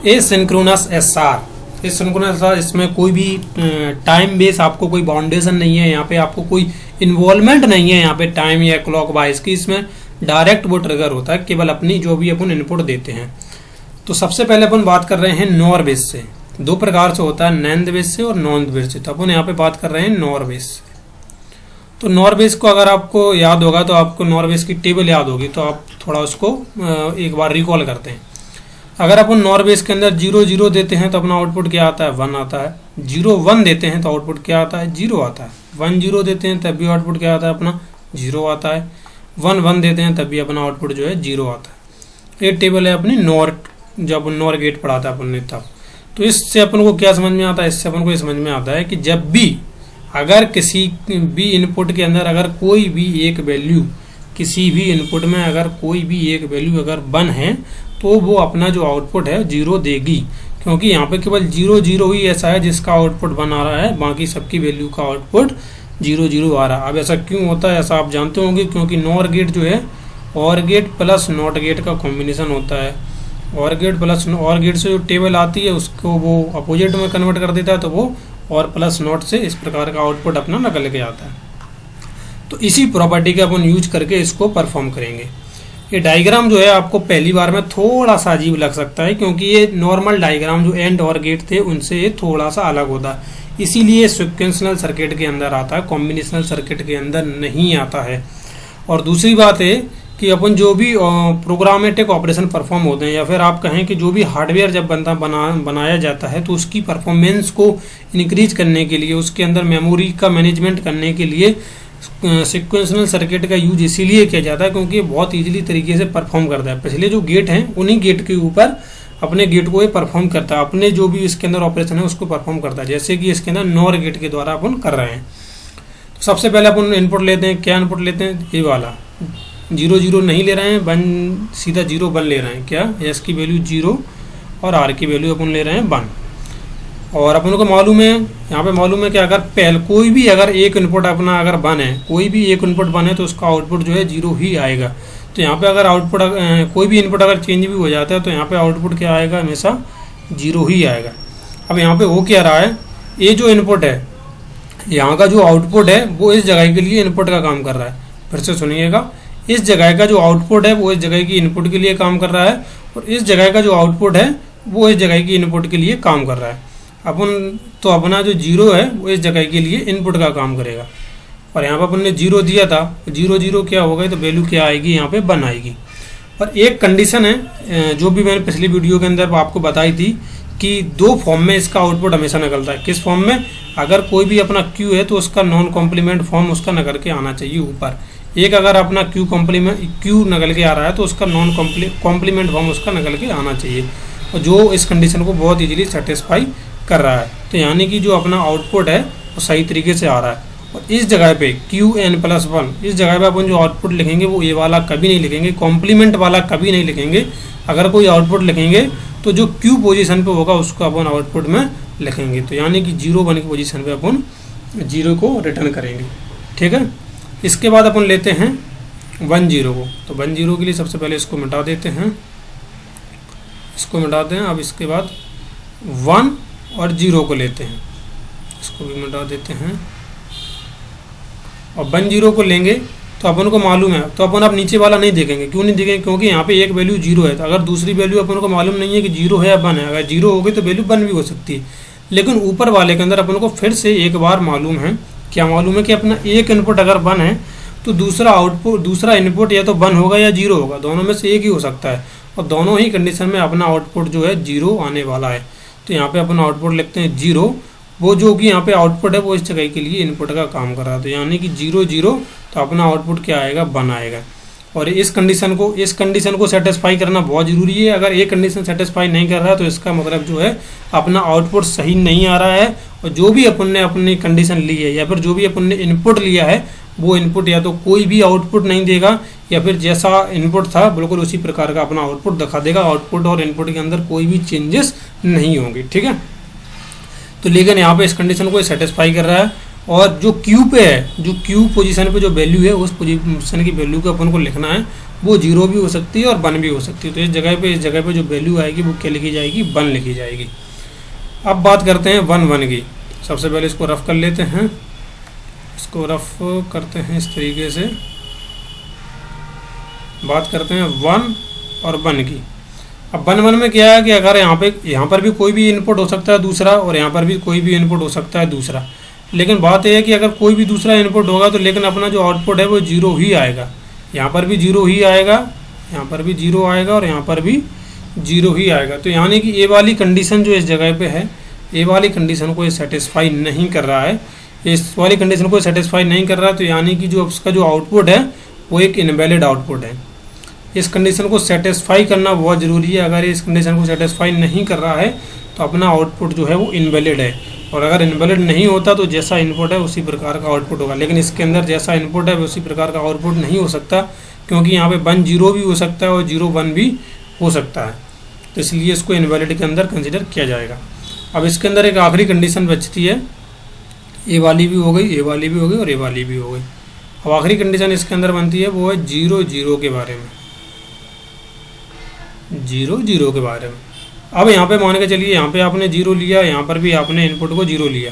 Asynchronous SR. Asynchronous SR, इसमें कोई भी टाइम बेस आपको कोई बाउंडेशन नहीं है, यहाँ पे आपको कोई इन्वॉल्वमेंट नहीं है यहाँ पे टाइम या क्लॉक वाइज की। इसमें डायरेक्ट वो ट्रिगर होता है केवल अपनी जो भी अपन इनपुट देते हैं। तो सबसे पहले अपन बात कर रहे हैं नॉर बेस से। दो प्रकार से होता है, नैंद बेस से और नॉन्द बेस से। तो अपन यहाँ पे बात कर रहे हैं नॉर बेस। तो नॉर बेस को अगर आपको याद होगा तो आपको नॉर बेस की टेबल याद होगी, तो आप थोड़ा उसको एक बार रिकॉल करते हैं। अगर अपन नॉर बेस के अंदर 0 0 देते हैं तो अपना आउटपुट क्या आता है, 1 आता है। 0 1 देते हैं तो आउटपुट क्या आता है, 0 आता है। 1 0 देते हैं तब भी आउटपुट क्या आता है अपना, 0 आता है। 1 1 देते हैं तब भी अपना आउटपुट जो है 0 आता है। ये टेबल है अपनी नॉर, जब नॉर गेट पढ़ाता है अपन ने तब। तो इससे अपन को क्या समझ में आता है, इससे अपन को ये समझ में आता है कि जब भी अगर किसी भी इनपुट के अंदर अगर कोई भी एक वैल्यू, किसी भी इनपुट में अगर कोई भी एक वैल्यू अगर 1 है तो वो अपना जो आउटपुट है 0 देगी, क्योंकि यहाँ पे केवल 0 0 ही ऐसा है जिसका आउटपुट 1 आ रहा है, बाकी सबकी वैल्यू का आउटपुट 0 0 आ रहा है। अब ऐसा क्यों होता है, ऐसा आप जानते होंगे, क्योंकि नॉर गेट जो है और गेट प्लस नॉट गेट का कॉम्बिनेशन होता है। और गेट प्लस और गेट से जो टेबल आती है उसको वो अपोजिट में कन्वर्ट कर देता है, तो वो और प्लस नॉट से इस प्रकार का आउटपुट अपना निकल के आता है। तो इसी प्रॉपर्टी का अपन यूज करके इसको परफॉर्म करेंगे। ये डायग्राम जो है आपको पहली बार में थोड़ा सा अजीब लग सकता है, क्योंकि ये नॉर्मल डायग्राम जो एंड और गेट थे उनसे ये थोड़ा सा अलग होता है, इसीलिए सिक्वेंशनल सर्किट के अंदर आता है, कॉम्बिनेशनल सर्किट के अंदर नहीं आता है। और दूसरी बात है कि अपन जो भी प्रोग्रामेटिक ऑपरेशन परफॉर्म होते हैं, या फिर आप कहें कि जो भी हार्डवेयर जब बनाया जाता है तो उसकी परफॉर्मेंस को इंक्रीज करने के लिए, उसके अंदर मेमोरी का मैनेजमेंट करने के लिए सिक्वेंशनल सर्किट का यूज इसीलिए किया जाता है क्योंकि ये बहुत ईजिली तरीके से परफॉर्म करता है। पिछले जो गेट हैं उन्हीं गेट के ऊपर अपने गेट को ये परफॉर्म करता है, अपने जो भी इसके अंदर ऑपरेशन है उसको परफॉर्म करता है, जैसे कि इसके अंदर नॉर गेट के द्वारा अपन कर रहे हैं। तो सबसे पहले अपन इनपुट लेते हैं, क्या इनपुट लेते हैं, ये वाला 0 0 नहीं ले रहे हैं, 1 सीधा 0 1 ले रहे हैं। क्या, एस की वैल्यू 0 और आर की वैल्यू अपन ले रहे हैं 1। और अपन को मालूम है, यहाँ पे मालूम है कि अगर पहले कोई भी अगर एक इनपुट अपना अगर 1 है, कोई भी एक इनपुट 1 है तो उसका आउटपुट जो है 0 ही आएगा। तो यहाँ पे अगर आउटपुट कोई भी इनपुट अगर चेंज भी हो जाता है तो यहाँ पे आउटपुट क्या आएगा, हमेशा 0 ही आएगा। अब यहाँ पे हो क्या रहा है, ये जो इनपुट है यहाँ का जो आउटपुट है वो इस जगह के लिए इनपुट का काम कर रहा है। फिर से सुनिएगा, इस जगह का जो आउटपुट है वो इस जगह की इनपुट के लिए काम कर रहा है, और इस जगह का जो आउटपुट है वो इस जगह की इनपुट के लिए काम कर रहा है। अपन तो अपना जो 0 है वो इस जगह के लिए इनपुट का काम करेगा। और यहाँ पर अपन ने 0 दिया था, 0 0 क्या होगा, तो वैल्यू क्या आएगी, यहाँ पे 1 आएगी। और एक कंडीशन है जो भी मैंने पिछली वीडियो के अंदर आपको बताई थी कि 2 फॉर्म में इसका आउटपुट हमेशा निकलता है। किस फॉर्म में, अगर कोई भी अपना क्यू है तो उसका नॉन कॉम्प्लीमेंट फॉर्म उसका निकल के आना चाहिए ऊपर। एक अगर अपना क्यू निकल के आ रहा है तो उसका नॉन कॉम्प्लीमेंट फॉर्म उसका निकल के आना चाहिए, और जो इस कंडीशन को बहुत इजीली सेटिस्फाई कर रहा है। तो यानी कि जो अपना आउटपुट है वो सही तरीके से आ रहा है। और इस जगह पे Qn+1, इस जगह पे अपन जो आउटपुट लिखेंगे वो ये वाला कभी नहीं लिखेंगे, कॉम्प्लीमेंट वाला कभी नहीं लिखेंगे। अगर कोई आउटपुट लिखेंगे तो जो Q पोजीशन पे होगा उसको अपन आउटपुट में लिखेंगे। तो यानी कि 0 1 की पोजीशन पे अपन 0 को रिटर्न करेंगे। ठीक है, इसके बाद अपन लेते हैं 1 0 को। तो 1 0 के लिए सबसे पहले इसको मिटा देते हैं, इसको मिटाते हैं। अब इसके बाद 1 और 0 को लेते हैं, इसको भी मिटा देते हैं। और 1 0 को लेंगे तो अपन को मालूम है, तो अपन अब नीचे वाला नहीं देखेंगे। क्यों नहीं देखेंगे, क्योंकि यहाँ पे एक वैल्यू 0 है। तो अगर दूसरी वैल्यू अपन को मालूम नहीं है कि 0 है या 1 है, अगर 0 हो गई तो वैल्यू 1 भी हो सकती है। लेकिन ऊपर वाले के अंदर अपन को फिर से एक बार मालूम है, क्या मालूम है कि अपना एक इनपुट अगर 1 है तो दूसरा आउटपुट, दूसरा इनपुट या तो 1 होगा या 0 होगा, दोनों में से एक ही हो सकता है। और दोनों ही कंडीशन में अपना आउटपुट जो है 0 आने वाला है। तो यहाँ पे अपन आउटपुट लिखते हैं 0, वो जो कि यहाँ पे आउटपुट है वो इस जगह के लिए इनपुट का काम कर रहा है। तो यानी कि 0 0, तो अपना आउटपुट क्या आएगा, 1 आएगा। और इस कंडीशन को सेटिस्फाई करना बहुत ज़रूरी है। अगर ये कंडीशन सेटिस्फाई नहीं कर रहा है तो इसका मतलब जो है अपना आउटपुट सही नहीं आ रहा है, और जो भी अपन ने अपनी कंडीशन ली है या फिर जो भी अपन ने इनपुट लिया है वो इनपुट या तो कोई भी आउटपुट नहीं देगा, या फिर जैसा इनपुट था बिल्कुल उसी प्रकार का अपना आउटपुट दिखा देगा। आउटपुट और इनपुट के अंदर कोई भी चेंजेस नहीं होंगे। ठीक है, तो लेकिन यहाँ पे इस कंडीशन को सेटिस्फाई कर रहा है। और जो क्यू पे है, जो क्यू पोजीशन पे जो वैल्यू है उस पोजीशन की वैल्यू को अपन को लिखना है, वो 0 भी हो सकती है और 1 भी हो सकती है। तो इस जगह पे जो वैल्यू आएगी वो क्या लिखी जाएगी, 1 लिखी जाएगी। अब बात करते हैं 1 1 की। सबसे पहले इसको रफ कर लेते हैं, इसको रफ करते हैं इस तरीके से। बात करते हैं 1 और 1 की। अब 1 1 में क्या है कि अगर यहाँ पर भी कोई भी इनपुट हो सकता है दूसरा, और यहाँ पर भी कोई भी इनपुट हो सकता है दूसरा, लेकिन बात यह है कि अगर कोई भी दूसरा इनपुट होगा तो लेकिन अपना जो आउटपुट है वो 0 ही आएगा। यहाँ पर भी 0 ही आएगा, यहाँ पर भी 0 आएगा और यहाँ पर भी 0 ही आएगा। तो यानी कि ए वाली कंडीशन जो इस जगह पे है, ए वाली कंडीशन को ये सेटिस्फाई नहीं कर रहा है, इस वाली कंडीशन को सेटिस्फाई नहीं कर रहा है। तो यानी कि जो उसका जो आउटपुट है वो एक इनवैलिड आउटपुट है। इस कंडीशन को सेटिस्फाई करना बहुत ज़रूरी है। अगर इस कंडीशन को सेटिस्फाई नहीं कर रहा है तो अपना आउटपुट जो है वो इनवैलिड है, और अगर इनवैलिड नहीं होता तो जैसा इनपुट है उसी प्रकार का आउटपुट होगा। लेकिन इसके अंदर जैसा इनपुट है उसी प्रकार का आउटपुट नहीं हो सकता, क्योंकि यहाँ पे 1 0 भी हो सकता है और 0 1 भी हो सकता है। तो इसलिए इसको इनवैलिड के अंदर कंसिडर किया जाएगा। अब इसके अंदर एक आखिरी कंडीशन बचती है, ए वाली भी हो गई, ए वाली भी हो गई और ए वाली भी हो गई। अब आखिरी कंडीशन इसके अंदर बनती है वो है 0 0 के बारे में, 0 0 के बारे में। अब यहाँ पे मान के चलिए यहाँ पे आपने 0 लिया, यहाँ पर भी आपने इनपुट को 0 लिया,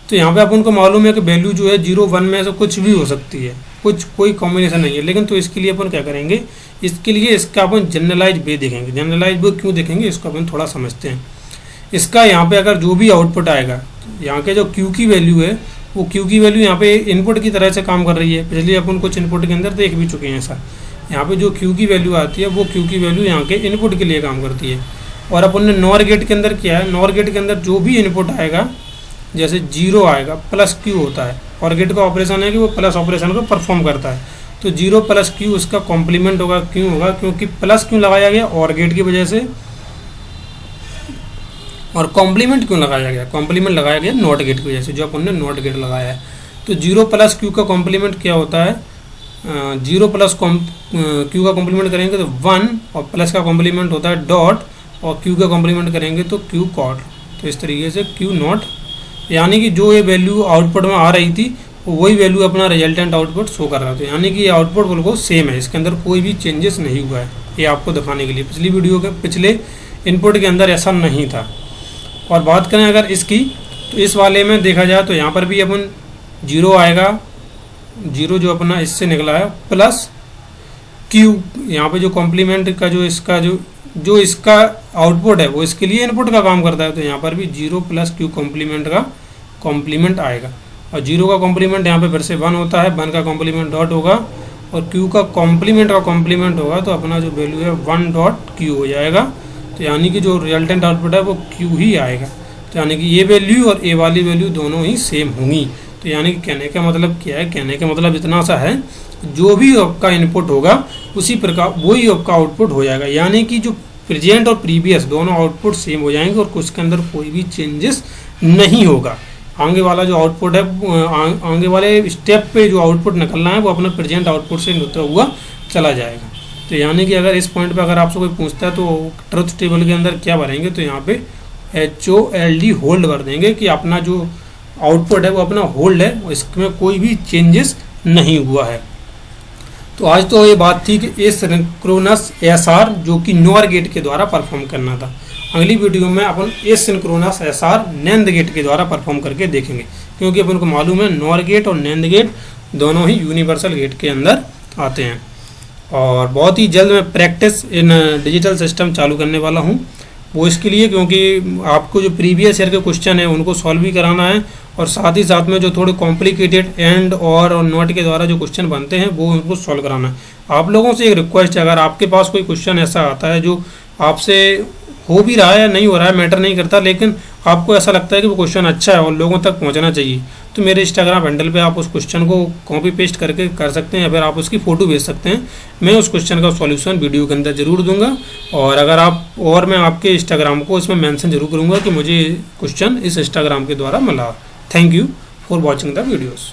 तो यहाँ पे अपन को मालूम है कि वैल्यू जो है 0 1 में से कुछ भी हो सकती है, कोई कॉम्बिनेशन नहीं है। लेकिन तो इसके लिए अपन क्या करेंगे, इसके लिए इसका अपन जनरलाइज वे देखेंगे। जनरलाइज वे क्यों देखेंगे इसको अपन थोड़ा समझते हैं। इसका यहाँ पे अगर जो भी आउटपुट आएगा, यहाँ के जो क्यू की वैल्यू है वो क्यू की वैल्यू यहाँ पे इनपुट की तरह से काम कर रही है। पिछले अपन कुछ इनपुट के अंदर देख भी चुके हैं ऐसा। यहाँ पे जो क्यू की वैल्यू आती है वो क्यू की वैल्यू यहाँ के इनपुट के लिए काम करती है। और अपन ने नॉर गेट के अंदर किया है, नॉर गेट के अंदर जो भी इनपुट आएगा, जैसे 0 आएगा प्लस क्यू होता है, और गेट का ऑपरेशन है कि वो प्लस ऑपरेशन को परफॉर्म करता है। तो 0 प्लस क्यू उसका कॉम्प्लीमेंट होगा। क्यों होगा, क्योंकि प्लस क्यों लगाया गया, और गेट की वजह से। और कॉम्प्लीमेंट क्यों लगाया गया, कॉम्प्लीमेंट लगाया गया नॉट गेट की वजह से, जो अपन ने नॉट गेट लगाया है। तो 0 प्लस क्यू का कॉम्प्लीमेंट क्या होता है, 0 प्लस क्यू का कॉम्प्लीमेंट करेंगे तो 1, और प्लस का कॉम्प्लीमेंट होता है डॉट, और क्यू का कॉम्प्लीमेंट करेंगे तो क्यू कॉट। तो इस तरीके से क्यू नॉट, यानी कि जो ये वैल्यू आउटपुट में आ रही थी वही वैल्यू अपना रिजल्टेंट आउटपुट शो कर रहा था। यानी कि ये आउटपुट बिल्कुल सेम है, इसके अंदर कोई भी चेंजेस नहीं हुआ है। ये आपको दिखाने के लिए पिछली वीडियो के पिछले इनपुट के अंदर ऐसा नहीं था। और बात करें अगर इसकी, तो इस वाले में देखा जाए तो यहाँ पर भी अपन 0 आएगा, 0 जो अपना इससे निकला है, प्लस क्यू, यहाँ पे जो कॉम्प्लीमेंट का जो इसका आउटपुट है वो इसके लिए इनपुट का काम करता है। तो यहाँ पर भी 0 प्लस क्यू कॉम्प्लीमेंट का कॉम्प्लीमेंट आएगा, और 0 का कॉम्प्लीमेंट यहाँ पे फिर से 1 होता है, 1 का कॉम्प्लीमेंट डॉट होगा, और क्यू का कॉम्प्लीमेंट होगा, तो अपना जो वैल्यू है 1 डॉट क्यू हो जाएगा। तो यानी कि जो रिजल्टेंट आउटपुट है वो क्यू ही आएगा। तो यानी कि ये वैल्यू और ए वाली वैल्यू दोनों ही सेम होंगी। तो यानी कि कहने का मतलब क्या है, कहने का मतलब इतना सा है, जो भी आपका इनपुट होगा उसी प्रकार वही आपका आउटपुट हो जाएगा। यानी कि जो प्रेजेंट और प्रीवियस दोनों आउटपुट सेम हो जाएंगे, और कुछ के अंदर कोई भी चेंजेस नहीं होगा। आगे वाला जो आउटपुट है, आगे वाले स्टेप पे जो आउटपुट निकलना है वो अपना प्रेजेंट आउटपुट से निकलता हुआ चला जाएगा। तो यानी कि अगर इस पॉइंट पे अगर आपसे कोई पूछता है तो ट्रुथ टेबल के अंदर क्या भरेंगे, तो यहाँ पे HOLD होल्ड भर देंगे कि अपना जो आउटपुट है वो अपना होल्ड है, इसमें कोई भी चेंजेस नहीं हुआ है। तो आज तो ये बात थी कि एसिंक्रोनस SR जो कि नॉर गेट के द्वारा परफॉर्म करना था। अगली वीडियो में अपन एसिंक्रोनस SR नैंद गेट के द्वारा परफॉर्म करके देखेंगे, क्योंकि अपन को मालूम है नॉर गेट और नैंद गेट दोनों ही यूनिवर्सल गेट के अंदर आते हैं। और बहुत ही जल्द मैं प्रैक्टिस इन डिजिटल सिस्टम चालू करने वाला हूँ, वो इसके लिए क्योंकि आपको जो प्रीवियस ईयर के क्वेश्चन है उनको सॉल्व भी कराना है, और साथ ही साथ में जो थोड़े कॉम्प्लिकेटेड एंड और नॉट के द्वारा जो क्वेश्चन बनते हैं वो उनको सॉल्व कराना है। आप लोगों से एक रिक्वेस्ट है, अगर आपके पास कोई क्वेश्चन ऐसा आता है जो आपसे हो भी रहा है या नहीं हो रहा है मैटर नहीं करता, लेकिन आपको ऐसा लगता है कि वो क्वेश्चन अच्छा है और लोगों तक पहुंचना चाहिए, तो मेरे इंस्टाग्राम हैंडल पे आप उस क्वेश्चन को कॉपी पेस्ट करके कर सकते हैं, या फिर आप उसकी फ़ोटो भेज सकते हैं। मैं उस क्वेश्चन का सॉल्यूशन वीडियो के अंदर जरूर दूंगा, और अगर आप और मैं आपके इंस्टाग्राम को इसमें मेंशन जरूर करूंगा कि मुझे क्वेश्चन इस इंस्टाग्राम के द्वारा मिला। Thank you for watching the videos.